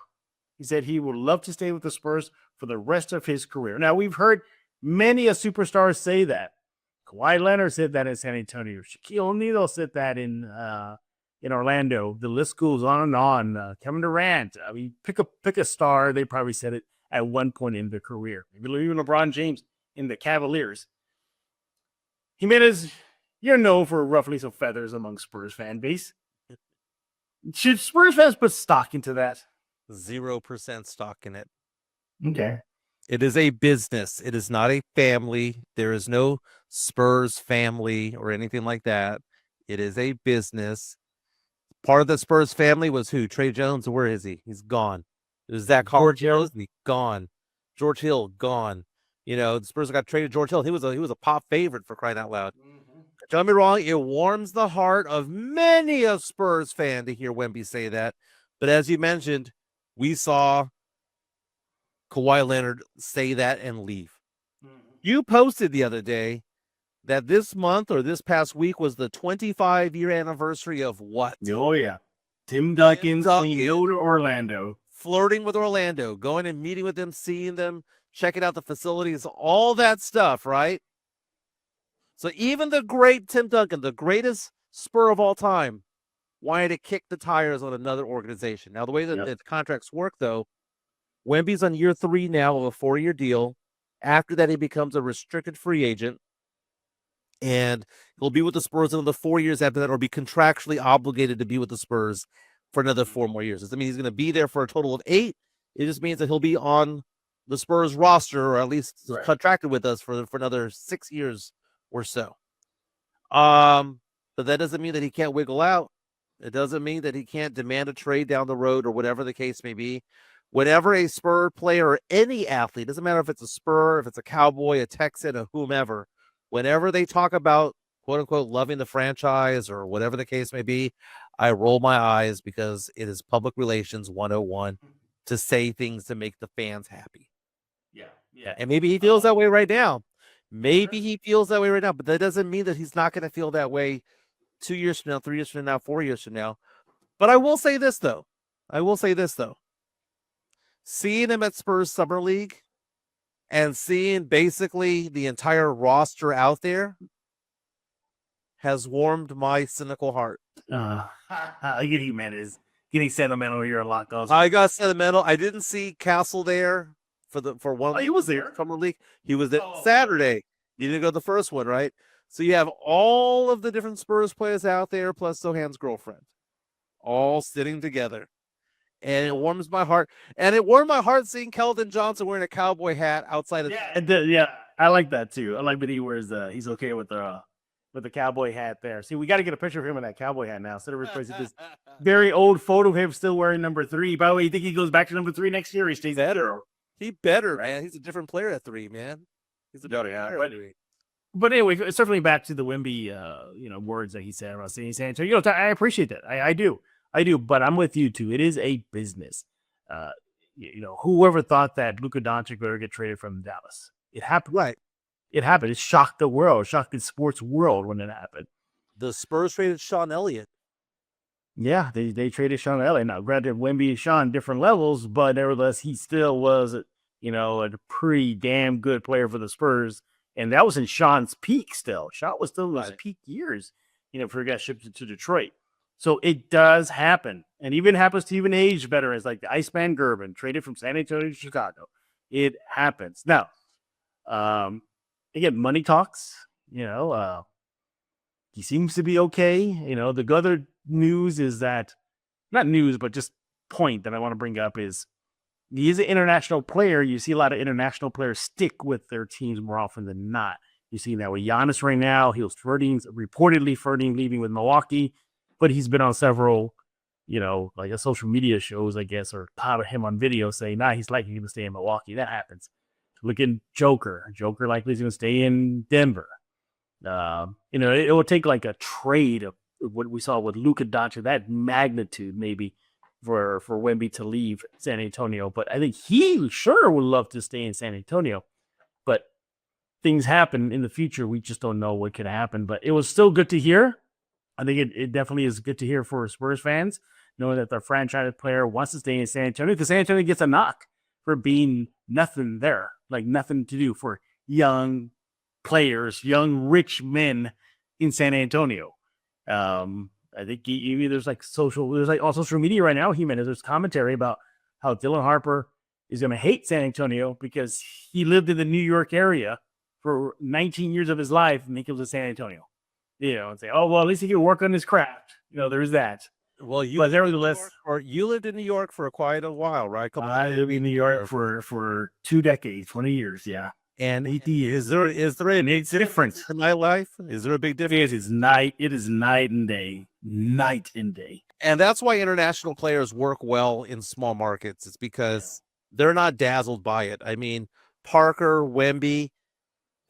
He said he would love to stay with the Spurs for the rest of his career. Now, we've heard many a superstar say that. Kawhi Leonard said that in San Antonio. Shaquille O'Neal said that in Orlando. The list goes on and on. Kevin Durant. I mean, pick a star. They probably said it at one point in their career. Maybe even LeBron James in the Cavaliers. Jimenez, you're known for ruffling some feathers among Spurs fan base. Should Spurs fans put stock into that? 0% stock in it. Okay. It is a business. It is not a family. There is no Spurs family or anything like that. It is a business. Part of the Spurs family was who? Trey Jones. Where is he? He's gone. There's Zach Harlow. Gone. George Hill gone. The Spurs got traded George Hill. He was a pop favorite, for crying out loud. Mm-hmm. Don't get me wrong. It warms the heart of many a Spurs fan to hear Wemby say that. But as you mentioned, we saw Kawhi Leonard say that and leave. Mm-hmm. You posted the other day that this month or this past week was the 25-year anniversary of what? Oh, yeah. Tim Duncan's to Orlando. Flirting with Orlando, going and meeting with them, seeing them, checking out the facilities, all that stuff, right? So even the great Tim Duncan, the greatest Spur of all time, wanted to kick the tires on another organization. Now, the way that the contracts work, though, Wemby's on year 3 now of a 4-year deal. After that, he becomes a restricted free agent. And he'll be with the Spurs another 4 years after that, or be contractually obligated to be with the Spurs for another 4 more years. Does that mean he's going to be there for a total of 8? It just means that he'll be on the Spurs roster, or at least contracted with us for another 6 years or so. But that doesn't mean that he can't wiggle out. It doesn't mean that he can't demand a trade down the road or whatever the case may be. Whenever a Spur player or any athlete, doesn't matter if it's a Spur, if it's a Cowboy, a Texan, or whomever, whenever they talk about, quote unquote, loving the franchise or whatever the case may be, I roll my eyes because it is public relations 101 to say things to make the fans happy. Yeah. And maybe he feels that way right now. Maybe he feels that way right now, but that doesn't mean that he's not going to feel that way 2 years from now, 3 years from now, 4 years from now. But I will say this, though. Seeing him at Spurs Summer League and seeing basically the entire roster out there has warmed my cynical heart. Is getting sentimental here a lot. I got sentimental. I didn't see Castle there for one. Oh, he was there. Summer League. He was there Saturday. You didn't go to the first one, right? So you have all of the different Spurs players out there, plus Sohan's girlfriend, all sitting together. And it warms my heart. And it warmed my heart seeing Keldon Johnson wearing a cowboy hat outside of. I like that too. I like that he wears he's okay with the cowboy hat there. See, we got to get a picture of him in that cowboy hat now instead of replacing this very old photo of him still wearing number 3. By the way, you think he goes back to number 3 next year? He stays better. He better, man. He's a different player at 3, man. He's a different player. But anyway, certainly back to the Wemby, words that he said about San Antonio. I appreciate that. I do. But I'm with you too. It is a business. Whoever thought that Luka Doncic would get traded from Dallas? It happened. Right. It happened. It shocked the world. Shocked the sports world when it happened. The Spurs traded Sean Elliott. Yeah, they traded Sean Elliott. Now, granted, Wemby and Sean different levels, but nevertheless, he still was, a pretty damn good player for the Spurs. And that was in Sean's peak still. Sean was still in his peak years, before he got shipped to Detroit. So it does happen. And even happens to even aged veterans like the Iceman Gerben, traded from San Antonio to Chicago. It happens. Now, again, money talks, he seems to be okay. The other news is that, not news, but just point that I want to bring up is he is an international player. You see a lot of international players stick with their teams more often than not. You see that with Giannis right now. He was reportedly flirting, leaving with Milwaukee, but he's been on several, like a social media shows, I guess, or caught him on video saying, he's likely going to stay in Milwaukee. That happens. Look at Joker. Joker likely is going to stay in Denver. It will take like a trade of what we saw with Luka Doncic, that magnitude maybe for Wemby to leave San Antonio. But I think he sure would love to stay in San Antonio. But things happen in the future. We just don't know what could happen. But it was still good to hear. I think it definitely is good to hear for Spurs fans, knowing that their franchise player wants to stay in San Antonio, because San Antonio gets a knock for being nothing there, like nothing to do for young players, young rich men in San Antonio. I think there's on social media right now, there's commentary about how Dylan Harper is going to hate San Antonio because he lived in the New York area for 19 years of his life and he comes to San Antonio, and say, oh, well, at least he can work on his craft. There's that. Well, nevertheless, you lived in New York for quite a while, right? I lived in New York for 2 decades, 20 years. Yeah. And is there an difference in my life? Is there a big difference? It is night and day. And that's why international players work well in small markets. It's because they're not dazzled by it. I mean, Parker, Wemby,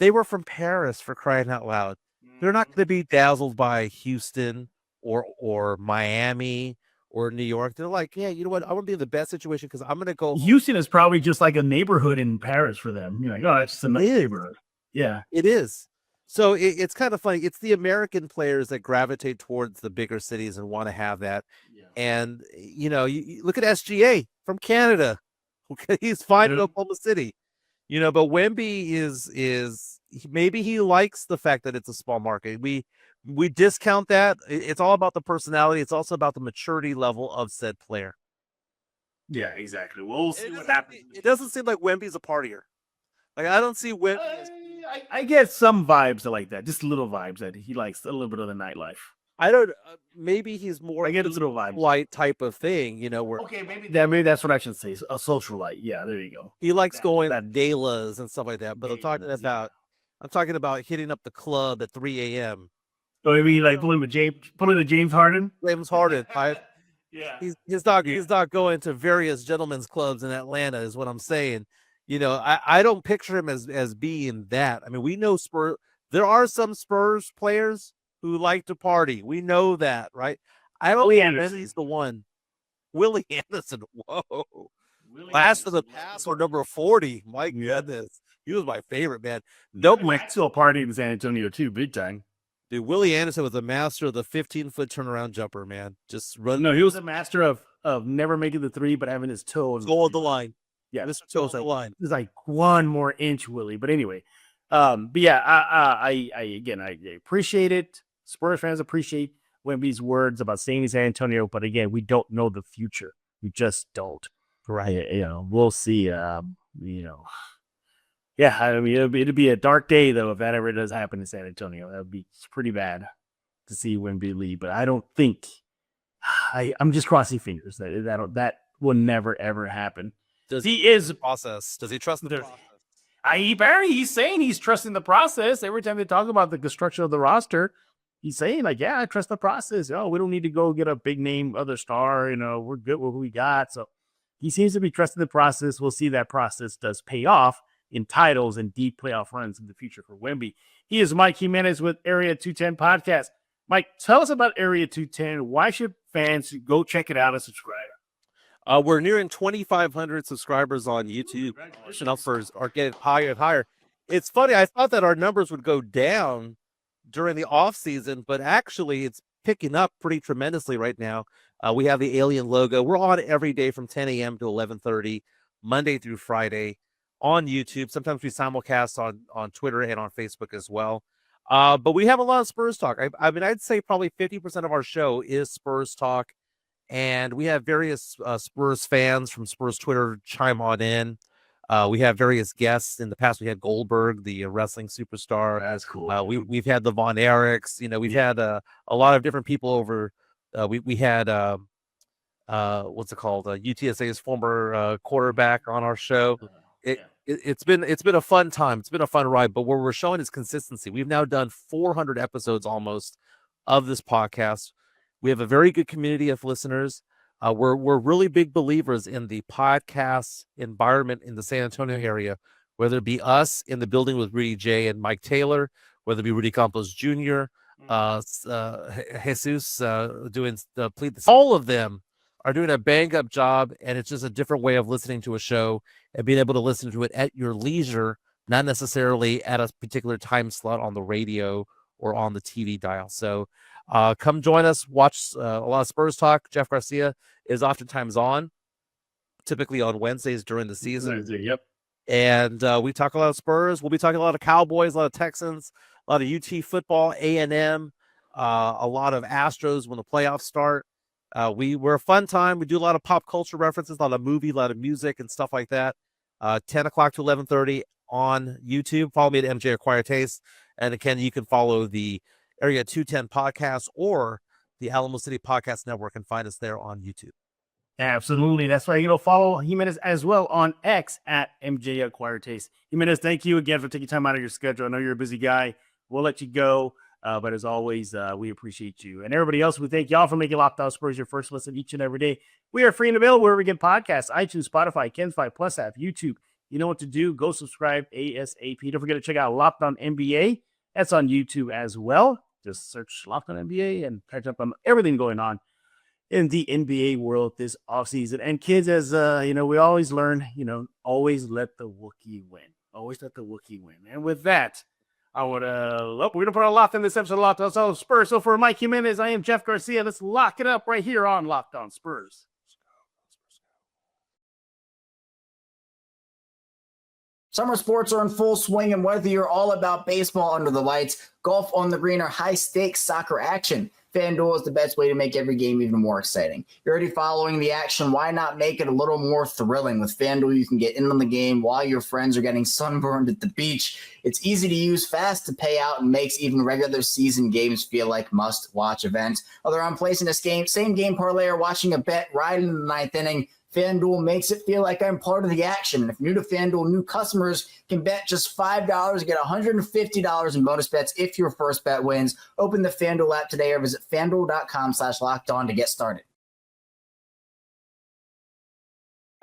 they were from Paris, for crying out loud. They're not going to be dazzled by Houston or Miami or New York. They're like, yeah, you know what? I want to be in the best situation because I'm going to go. Houston is probably just like a neighborhood in Paris for them. You're like, oh, it's just a neighborhood. Yeah, it is. So it's kind of funny. It's the American players that gravitate towards the bigger cities and want to have that. Yeah. And, you look at SGA from Canada. Okay, he's fine in Oklahoma City. But Wemby is maybe he likes the fact that it's a small market. We discount that. It's all about the personality. It's also about the maturity level of said player. Yeah, exactly. We'll see what happens. It doesn't seem like Wemby's a partier. Like, I don't see Wemby. I get some vibes like that, just little vibes that he likes a little bit of the nightlife. I don't. Maybe he's more. I get a little vibe, light type of thing, where maybe that's what I should say. A socialite. Yeah, there you go. He likes going to Dalas and stuff like that. But I'm talking about hitting up the club at 3 a.m. So maybe like pulling the James Harden. James Harden. Yeah. He's not going to various gentlemen's clubs in Atlanta, is what I'm saying. I don't picture him as being that. I mean, we know there are some Spurs players who like to party. We know that, right? I don't think he's the one. Willie Anderson. Whoa. Last of the pass or number 40. My goodness. He was my favorite, man. Dope went to a party in San Antonio too, big time. Dude, Willie Anderson was a master of the 15-foot turnaround jumper, man. Just run. No, he was a master of never making the three, but having his toe on the line. Yeah, this toe's on the line. It's like 1 more inch, Willie. But anyway, but yeah, I appreciate it. Spurs fans appreciate Wemby's words about staying in San Antonio, but again, we don't know the future. We just don't. Right? We'll see. Yeah, I mean, it'd be a dark day though if that ever does happen in San Antonio. That would be pretty bad to see Wemby leave. But I don't think I'm just crossing fingers that will never ever happen. Does he trust the process? He's saying he's trusting the process. Every time they talk about the construction of the roster, he's saying like, yeah, I trust the process. Oh, we don't need to go get a big name other star. We're good with who we got. So he seems to be trusting the process. We'll see that process does pay off in titles and deep playoff runs in the future for Wemby. He is Mike Jimenez with Area 210 Podcast. Mike, tell us about Area 210. Why should fans go check it out and subscribe? We're nearing 2,500 subscribers on YouTube. Numbers are getting higher and higher. It's funny. I thought that our numbers would go down during the off season, but actually it's picking up pretty tremendously right now. We have the Alien logo. We're on every day from 10 a.m. to 11:30, Monday through Friday on YouTube. Sometimes we simulcast on Twitter and on Facebook as well. But we have a lot of Spurs talk. I mean, I'd say probably 50% of our show is Spurs talk. And we have various Spurs fans from Spurs Twitter chime on in. We have various guests. In the past, we had Goldberg, the wrestling superstar. That's cool. We've had the Von Erichs. We've had a lot of different people over. We had what's it called? UTSA's former quarterback on our show. It's been a fun time. It's been a fun ride. But what we're showing is consistency. We've now done 400 episodes almost of this podcast. We have a very good community of listeners. We're really big believers in the podcast environment in the San Antonio area, whether it be us in the building with Rudy J and Mike Taylor, whether it be Rudy Campos Jr., Jesus doing the plead. All of them are doing a bang-up job, and it's just a different way of listening to a show and being able to listen to it at your leisure, not necessarily at a particular time slot on the radio or on the TV dial. So come join us, watch a lot of Spurs talk. Jeff Garcia is oftentimes on, typically on Wednesdays during the season. Yep. And we talk a lot of Spurs. We'll be talking a lot of Cowboys, a lot of Texans, a lot of UT football, A&M, a lot of Astros when the playoffs start. We're a fun time. We do a lot of pop culture references, a lot of movie, a lot of music and stuff like that. 10 o'clock to 11:30 on YouTube. Follow me at MJ Acquire Taste. And again, you can follow the Area 210 podcast or the Alamo City Podcast Network and find us there on YouTube. Absolutely. That's why follow Jimenez as well on X at MJ Acquire Taste. Jimenez, thank you again for taking time out of your schedule. I know you're a busy guy. We'll let you go. But as always, we appreciate you. And everybody else, we thank y'all for making Locked On Spurs your first listen each and every day. We are free and available wherever we get podcasts, iTunes, Spotify, Ken5 Plus app, YouTube. You know what to do. Go subscribe ASAP. Don't forget to check out Locked On NBA. That's on YouTube as well. Just search Locked On NBA and catch up on everything going on in the NBA world this offseason. And kids, as we always learn, always let the Wookiee win. Always let the Wookiee win. And with that, we're going to put a lot in this episode of Locked On Spurs. So for Mike Jimenez, I am Jeff Garcia. Let's lock it up right here on Locked On Spurs. Summer sports are in full swing, and whether you're all about baseball under the lights, golf on the green, or high-stakes soccer action, FanDuel is the best way to make every game even more exciting. You're already following the action. Why not make it a little more thrilling? With FanDuel, you can get in on the game while your friends are getting sunburned at the beach. It's easy to use, fast to pay out, and makes even regular season games feel like must-watch events. Whether I'm placing a same-game parlay or watching a bet right in the ninth inning, FanDuel makes it feel like I'm part of the action. And if you're new to FanDuel, new customers can bet just $5 and get $150 in bonus bets if your first bet wins. Open the FanDuel app today or visit FanDuel.com/lockedon to get started.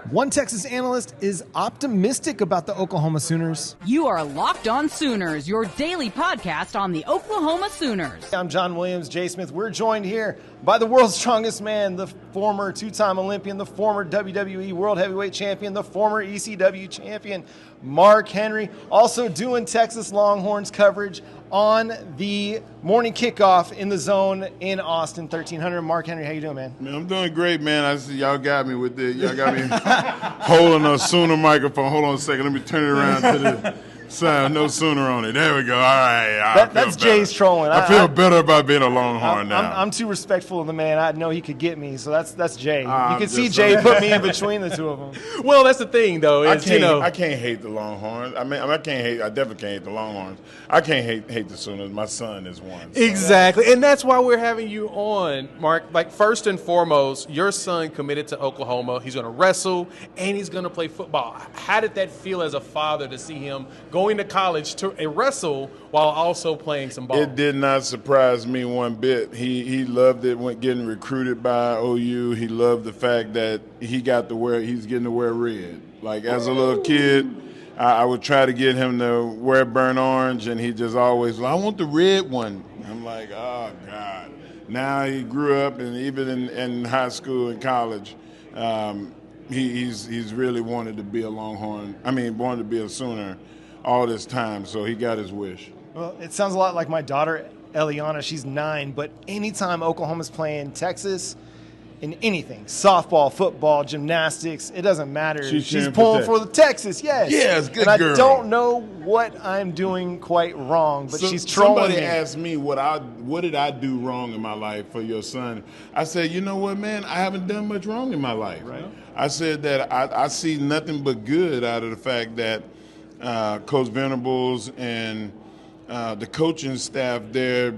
One Texas analyst is optimistic about the Oklahoma Sooners. You are Locked On Sooners, your daily podcast on the Oklahoma Sooners. I'm John Williams, Jay Smith. We're joined here by the world's strongest man, the former two-time Olympian, the former WWE World Heavyweight Champion, the former ECW Champion, Mark Henry, also doing Texas Longhorns coverage on the morning kickoff in the Zone in Austin, 1300. Mark Henry, how you doing, man? Man, I'm doing great, man. I see y'all got me with this. Y'all got me holding a Sooner microphone. Hold on a second. Let me turn it around to the side. No Sooner on it. There we go. All right. That's Jay's trolling. I feel better about being a Longhorn now. I'm too respectful of the man. I know he could get me, so that's Jay. You can see Jay put me in between the two of them. Well, that's the thing, though. I can't hate the Longhorns. I definitely can't hate the Longhorns. I can't hate the Sooners. My son is one. So. Exactly, and that's why we're having you on, Mark. Like, first and foremost, your son committed to Oklahoma. He's going to wrestle, and he's going to play football. How did that feel as a father to see him going to college to wrestle while also playing some ball? It did not surprise me one bit. He loved it when getting recruited by OU. He loved the fact that he's getting to wear red. Like, as a little kid, I would try to get him to wear burnt orange, and he just always, I want the red one. I'm like, oh, God. Now he grew up, and even in high school and college, he's really wanted to be a Longhorn. Wanted to be a Sooner all this time, so he got his wish. Well, it sounds a lot like my daughter. Eliana. She's 9. But anytime Oklahoma's playing Texas in anything, softball, football, gymnastics, it doesn't matter. She's pulling for the Texas, yes. Yes, good and girl. I don't know what I'm doing quite wrong, but she's trolling Somebody me. asked me what did I do wrong in my life for your son. I said, you know what, man, I haven't done much wrong in my life. Right. I said that I see nothing but good out of the fact that Coach Venables and the coaching staff there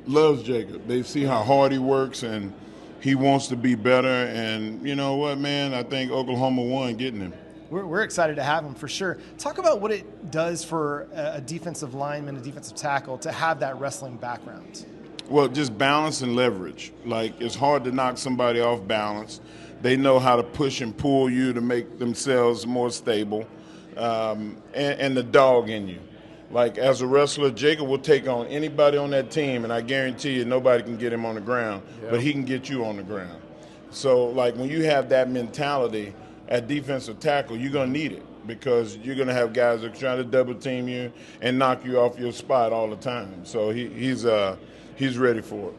loves Jacob. They see how hard he works and he wants to be better. And you know what, man, I think Oklahoma won getting him. We're excited to have him for sure. Talk about what it does for a defensive lineman, a defensive tackle, to have that wrestling background. Well, just balance and leverage. Like, it's hard to knock somebody off balance. They know how to push and pull you to make themselves more stable, and the dog in you. Like, as a wrestler, Jacob will take on anybody on that team, and I guarantee you nobody can get him on the ground, but he can get you on the ground. So, like, when you have that mentality at defensive tackle, you're going to need it because you're going to have guys that are trying to double team you and knock you off your spot all the time. So he's ready for it.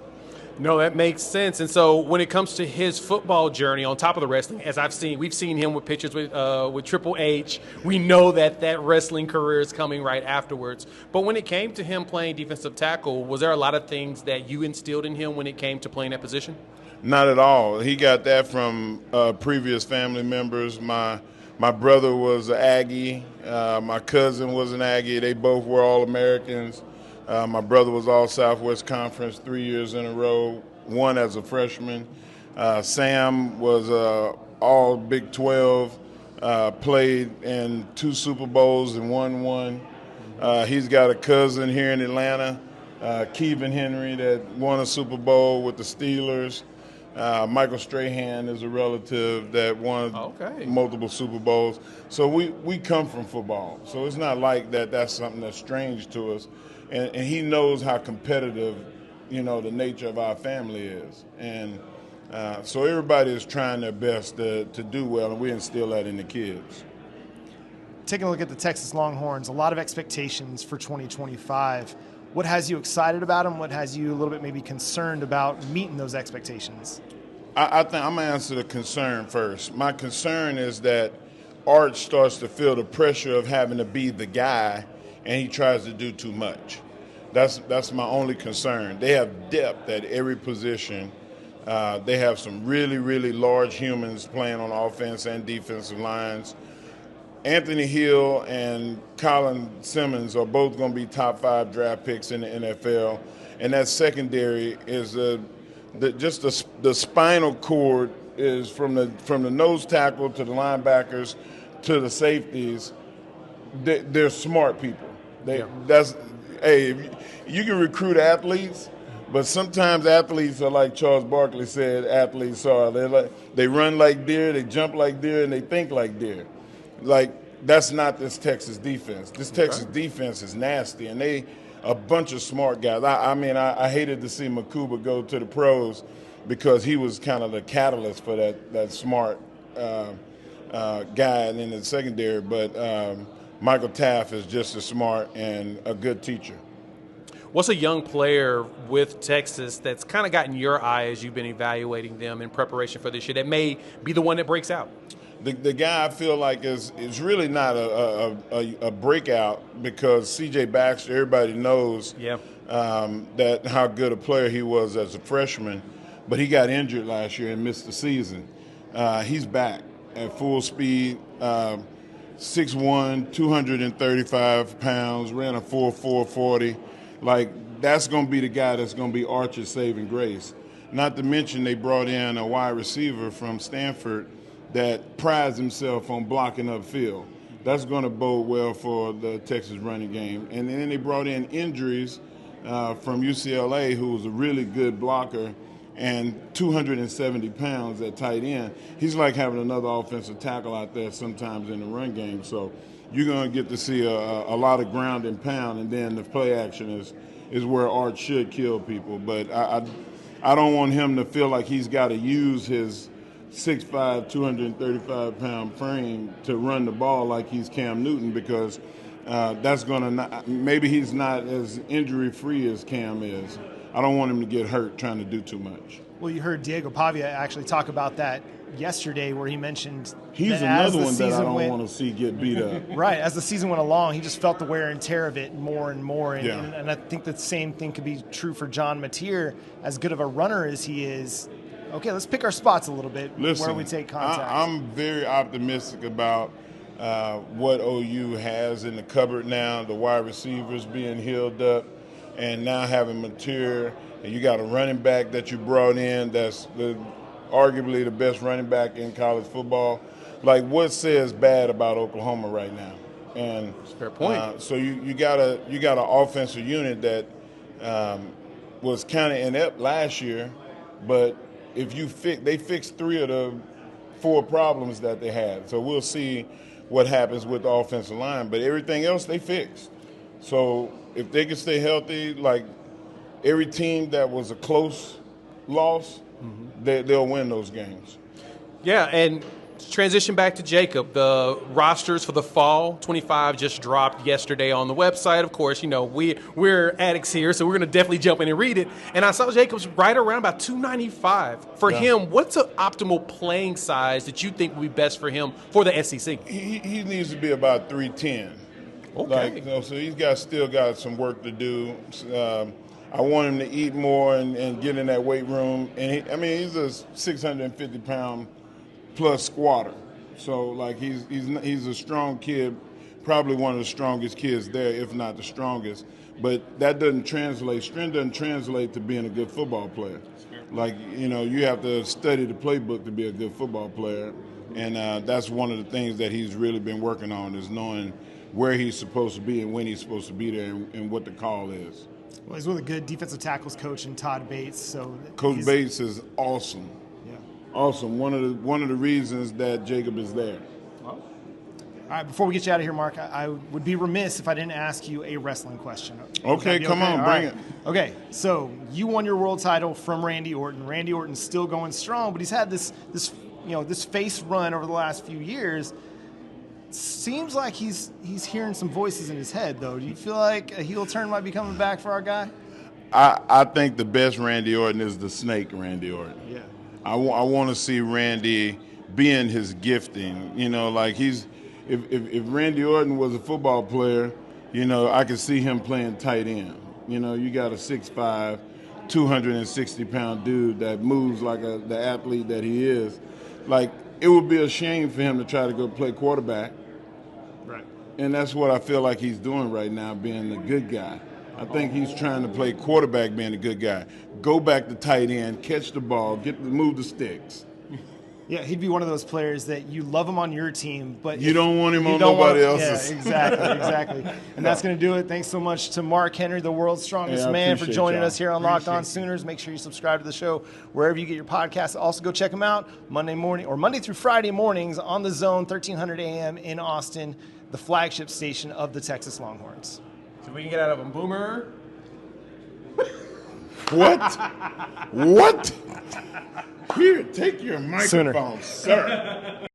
No, that makes sense. And so when it comes to his football journey on top of the wrestling, as we've seen him with pictures with Triple H, we know that wrestling career is coming right afterwards. But when it came to him playing defensive tackle, was there a lot of things that you instilled in him when it came to playing that position? Not at all. He got that from previous family members. My brother was an Aggie. My cousin was an Aggie. They both were All-Americans. My brother was All-Southwest Conference 3 years in a row, one as a freshman. Sam was all Big 12, played in 2 Super Bowls and won one. He's got a cousin here in Atlanta, Kevin Henry, that won a Super Bowl with the Steelers. Michael Strahan is a relative that won multiple Super Bowls. So we come from football. So it's not like that's something that's strange to us. And he knows how competitive, the nature of our family is. And so everybody is trying their best to do well, and we instill that in the kids. Taking a look at the Texas Longhorns, a lot of expectations for 2025. What has you excited about them? What has you a little bit maybe concerned about meeting those expectations? I think I'm going to answer the concern first. My concern is that Art starts to feel the pressure of having to be the guy, and he tries to do too much. That's my only concern. They have depth at every position. They have some really, really large humans playing on offense and defensive lines. Anthony Hill and Colin Simmons are both going to be top 5 draft picks in the NFL, and that secondary is the spinal cord is from the nose tackle to the linebackers to the safeties. They're smart people. You can recruit athletes, but sometimes athletes are like Charles Barkley said athletes are. They run like deer, they jump like deer, and they think like deer. Like, that's not this Texas defense. This Texas defense is nasty, and they a bunch of smart guys. I hated to see Makuba go to the pros because he was kind of the catalyst for that smart guy in the secondary, but Michael Taft is just as smart and a good teacher. What's a young player with Texas that's kind of gotten your eye as you've been evaluating them in preparation for this year that may be the one that breaks out? The guy I feel like is really not a breakout because C.J. Baxter, everybody knows that how good a player he was as a freshman, but he got injured last year and missed the season. He's back at full speed. 6'1", 235 pounds, ran a 4.40. Like, that's going to be the guy that's going to be Archer's saving grace. Not to mention they brought in a wide receiver from Stanford that prides himself on blocking upfield. That's going to bode well for the Texas running game. And then they brought in injuries from UCLA, who was a really good blocker, and 270 pounds at tight end. He's like having another offensive tackle out there sometimes in the run game. So you're going to get to see a lot of ground and pound, and then the play action is where Art should kill people. But I don't want him to feel like he's got to use his 6'5", 235-pound frame to run the ball like he's Cam Newton, because that's going to maybe he's not as injury free as Cam is. I don't want him to get hurt trying to do too much. Well, you heard Diego Pavia actually talk about that yesterday, where he mentioned he's another one that I don't want to see get beat up. Right, as the season went along, he just felt the wear and tear of it more and more. And, Yeah. and I think the same thing could be true for John Mateer. As good of a runner as he is, okay, let's pick our spots a little bit. Listen, where we take contact. I'm very optimistic about what OU has in the cupboard now. The wide receivers being healed up, and now having Mateer, and you got a running back that you brought in that's arguably the best running back in college football. Like, what says bad about Oklahoma right now? And that's a fair point. So you got an offensive unit that was kind of inept last year, but if they fixed 3 of the 4 problems that they had. So we'll see what happens with the offensive line, but everything else they fixed. So if they can stay healthy, like every team that was a close loss, they'll win those games. Yeah, and transition back to Jacob. The rosters for the fall 25 just dropped yesterday on the website. Of course, we're addicts here, so we're going to definitely jump in and read it. And I saw Jacob's right around about 295. For him, what's an optimal playing size that you think would be best for him for the SEC? He needs to be about 310. Okay. So he's still got some work to do. I want him to eat more and get in that weight room. And he's a 650-pound plus squatter. So he's a strong kid, probably one of the strongest kids there, if not the strongest. But that doesn't translate. Strength doesn't translate to being a good football player. You have to study the playbook to be a good football player. And that's one of the things that he's really been working on, is knowing where he's supposed to be and when he's supposed to be there and what the call is. Well, he's with a good defensive tackles coach in Todd Bates. So Coach Bates is awesome. Yeah. Awesome. One of the reasons that Jacob is there. All right, before we get you out of here, Mark, I would be remiss if I didn't ask you a wrestling question. Okay, come on, bring it. Okay, so you won your world title from Randy Orton. Randy Orton's still going strong, but he's had this face run over the last few years. Seems like he's hearing some voices in his head, though. Do you feel like a heel turn might be coming back for our guy? I think the best Randy Orton is the snake Randy Orton. Yeah. I want to see Randy being his gifting. If Randy Orton was a football player, I could see him playing tight end. You got a 6'5", 260-pound dude that moves like the athlete that he is. It would be a shame for him to try to go play quarterback. Right. And that's what I feel like he's doing right now, being the good guy. I think he's trying to play quarterback, being a good guy. Go back to tight end, catch the ball, move the sticks. Yeah, he'd be one of those players that you love him on your team, but you don't want him on nobody else's. Yeah, exactly. And that's going to do it. Thanks so much to Mark Henry, the world's strongest man, for joining us here on Locked On Sooners. Make sure you subscribe to the show wherever you get your podcasts. Also, go check him out Monday through Friday mornings on the Zone, 1300 a.m. in Austin, the flagship station of the Texas Longhorns. So we can get out of a boomer. What? Here, take your microphone, sir.